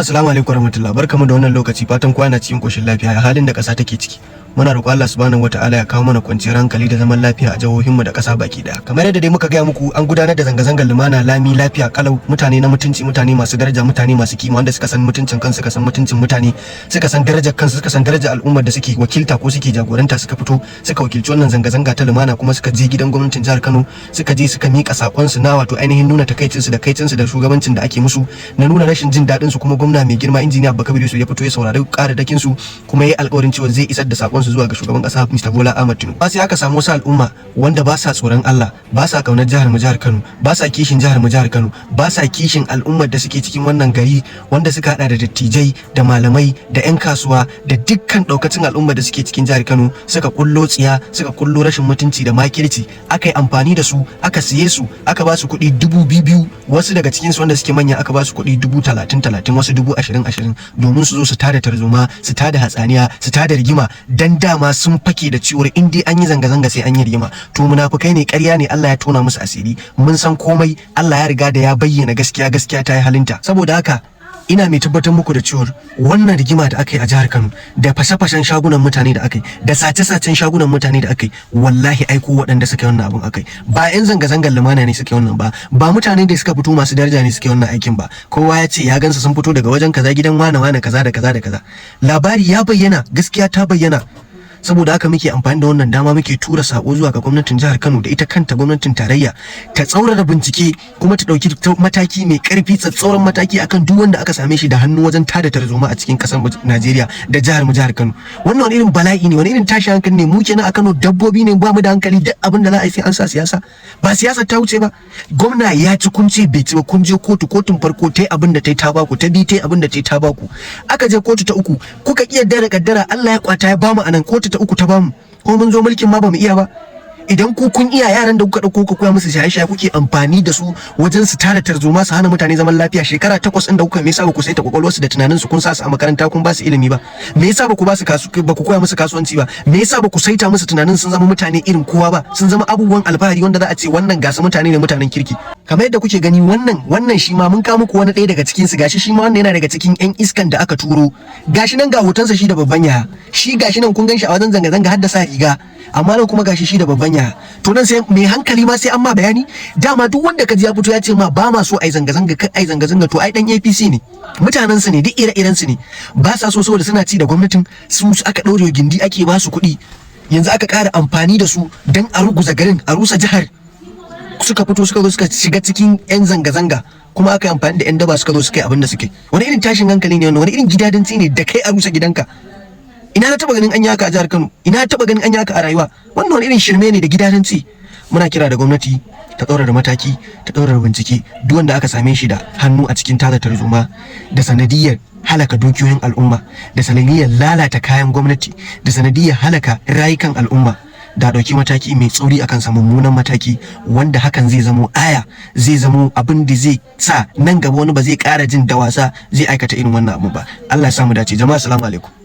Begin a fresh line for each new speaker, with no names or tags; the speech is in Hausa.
Assalamu alaikum warahmatullahi, barkamu da wannan lokaci, fatan kwana cikin koshin lafiya. A halin da ƙasa take ciki, muna roƙon Allah subhanahu wataala ya kawo mana kwanciyar hankali da zaman lafiya a jihohinmu da ƙasa baki daya. Kamar yadda dai muka gaya muku, an gudanar da zanga-zangar lumana lami lafiya kalau, mutane na mutunci, mutane masu daraja, mutane masu kima, wanda suka san mutuncin kansu, suka san mutuncin mutane, suka san darajar kansu, suka san darajar al'ummar da suke wakilta ko suke jagoranta, suka fito suka wakilci wannan zanga-zanga ta lumana, kuma suka je gidan gwamnatin jihar Kano, suka je suka mika sakon su na wato ainihin nuna takaicinsu da kaicinsu da shugabancin da ake musu, na nuna rashin jin daɗin su. Kuma gwamna mai girma injiniya Abba Kabir Yusuf ya fito ya saurari ƙararrakin su, kuma yayi alƙawarin cewa zai isar da sakon su zuwa ga shugaban ƙasa Mr. Bola Ahmed Tinubu. Ba sai aka samu wasu al'umma wanda ba sa tsoron Allah, ba sa kaunar jihar Kano, ba sa kishin jihar Kano, ba sa kishin al'ummar da suke cikin wannan gari, wanda suka hada da dattijai da malamai da 'yan kasuwa da dukkan daukacin al'ummar da suke cikin jihar Kano, suka kullo tsiya, suka kullo rashin mutunci da makirci, aka yi amfani da su, aka siye su, aka ba su kuɗi 2,000, wasu daga cikin su wanda suke manya aka ba su kuɗi 30,000, wasu 20,000 domin su zo su tada tarzoma, su tada hatsaniya, su tada rigima, dan dama sun fake da ciwar in dai an yi zanga-zanga sai an yi rigima. To munafukai ne, ƙarya ne, Allah ya tona musu asiri, mun san komai, Allah ya riga da ya bayyana gaskiya, gaskiya ta yi halinta. Saboda haka ina mai tabbatar muku da cewa wannan rigima da aka yi a jihar Kano, da fashe-fashen shagunan mutane da aka yi, da sace-sacen shagunan mutane da aka yi, wallahi aiko waɗanda suka yi wannan abun aka yi, ba 'yan zanga-zangar lumana ne suka yi wannan ba, ba mutane da suka fito masu daraja ne suka yi wannan aikin ba. Kowa ya ce ya gansa sun fito daga wajen kaza, gidan wane kaza da kaza da kaza. Labari ya bayyana, gaskiya ta bayyana. Saboda haka muke amfani da wannan dama muke tura sako zuwa ga gwamnatin jihar Kano da ita kanta gwamnatin tarayya, ta tsaurara bincike kuma ta dauki mataki mai karfi, tsatsauran mataki akan duk wanda aka same shi da hannu wajen tada tarzoma a cikin kasar Najeriya da jihar Kano. Wannan wani irin bala'i ne, wani irin tashi hankali ne? Mu kenan a Kano dabbobi ne, ba mu da hankali, duk abin da za a yi sai an sa siyasa. Ba siyasa ta wuce ba, gwamna ya ci kun ce bai ci ba, kun je kotu, kotun farko ta yi abin da ta yi ta baku, ta bi ta yi abin da ta yi ta baku, aka je kotu ta uku, kuka iya da kaddara, Allah ya kwata ya bamu anan, kotu ta uku ta bamu, ko mun zo mulkin ma bamu iya ba. Idan ku kun iya, yaran da kuka dauko ku koya musu shaye-shaye kuke amfani da su wajen su tara tarzoma, su hana mutane zaman lafiya, shekara 8 din da kuka, me yasa ba ku saita kwakwalwarsu da tunanin su kun sa su a makaranta kun ba su ilimi ba? Me yasa ba ku ba su ba ku koya musu kasuwanci ba? Me yasa ba ku saita musu tunanin sun zama mutane irin kowa ba, sun zama abubuwan alfahari wanda za a ce wannan gasa mutane ne, mutanen kirki? Kamar yadda kuke gani, wannan shi ma mun kawo muku wani ɗaya daga cikin su, gashi shi ma wannan yana daga cikin 'yan iskan da aka turo, gashi nan ga hotonsa shi da babban yaya, shi gashi nan kun gan shi a wajen zanga-zanga har da sa riga, amma nan kuma gashi shi da babban yaya. To nan sai mai hankali ma sai an ma bayani. Dama duk wanda ka ji ya fito ya ce ma ba ma so ai zanga-zanga, kai ai zanga-zanga, to ai dan APC ne, mutanen su ne, duk ire-iren su ne, ba sa so saboda suna ci da gwamnatin su aka ɗaure gindi, ake ba su kuɗi, yanzu aka ƙara amfani da su dan a ruguza garin, a rusa jihar. Suka fito suka zo suka shiga cikin 'yan zanga-zanga, kuma aka yi amfani da 'yan daba suka zo suka yi abin da suke. Wani irin tashin hankali ne wannan? Wani irin gidadanci ne da kai a rusa gidanka? Ina na taba ganin an yaka a jihar Kano? Ina na taba ganin an yaka a rayuwa? Wannan wani irin shirme ne da gidadanci? Muna kira da gwamnati ta tsaurara mataki, ta tsaurara bincike, duk wanda aka same shi da hannu a cikin tada tarzoma da sanadiyar halaka dukiyoyin al'umma, da sanadiyar lalata kayan gwamnati, da sanadiyar halaka rayukan al'umma, da dauki mataki mai tsauri akan sa, mummunan mataki wanda hakan zai zamo aya, zai zamo abin da zai sa nan gaba wani ba zai ƙara jin da wasa zai aikata irin wannan abu ba. Allah ya samu dace. Jama'a assalamu alaikum.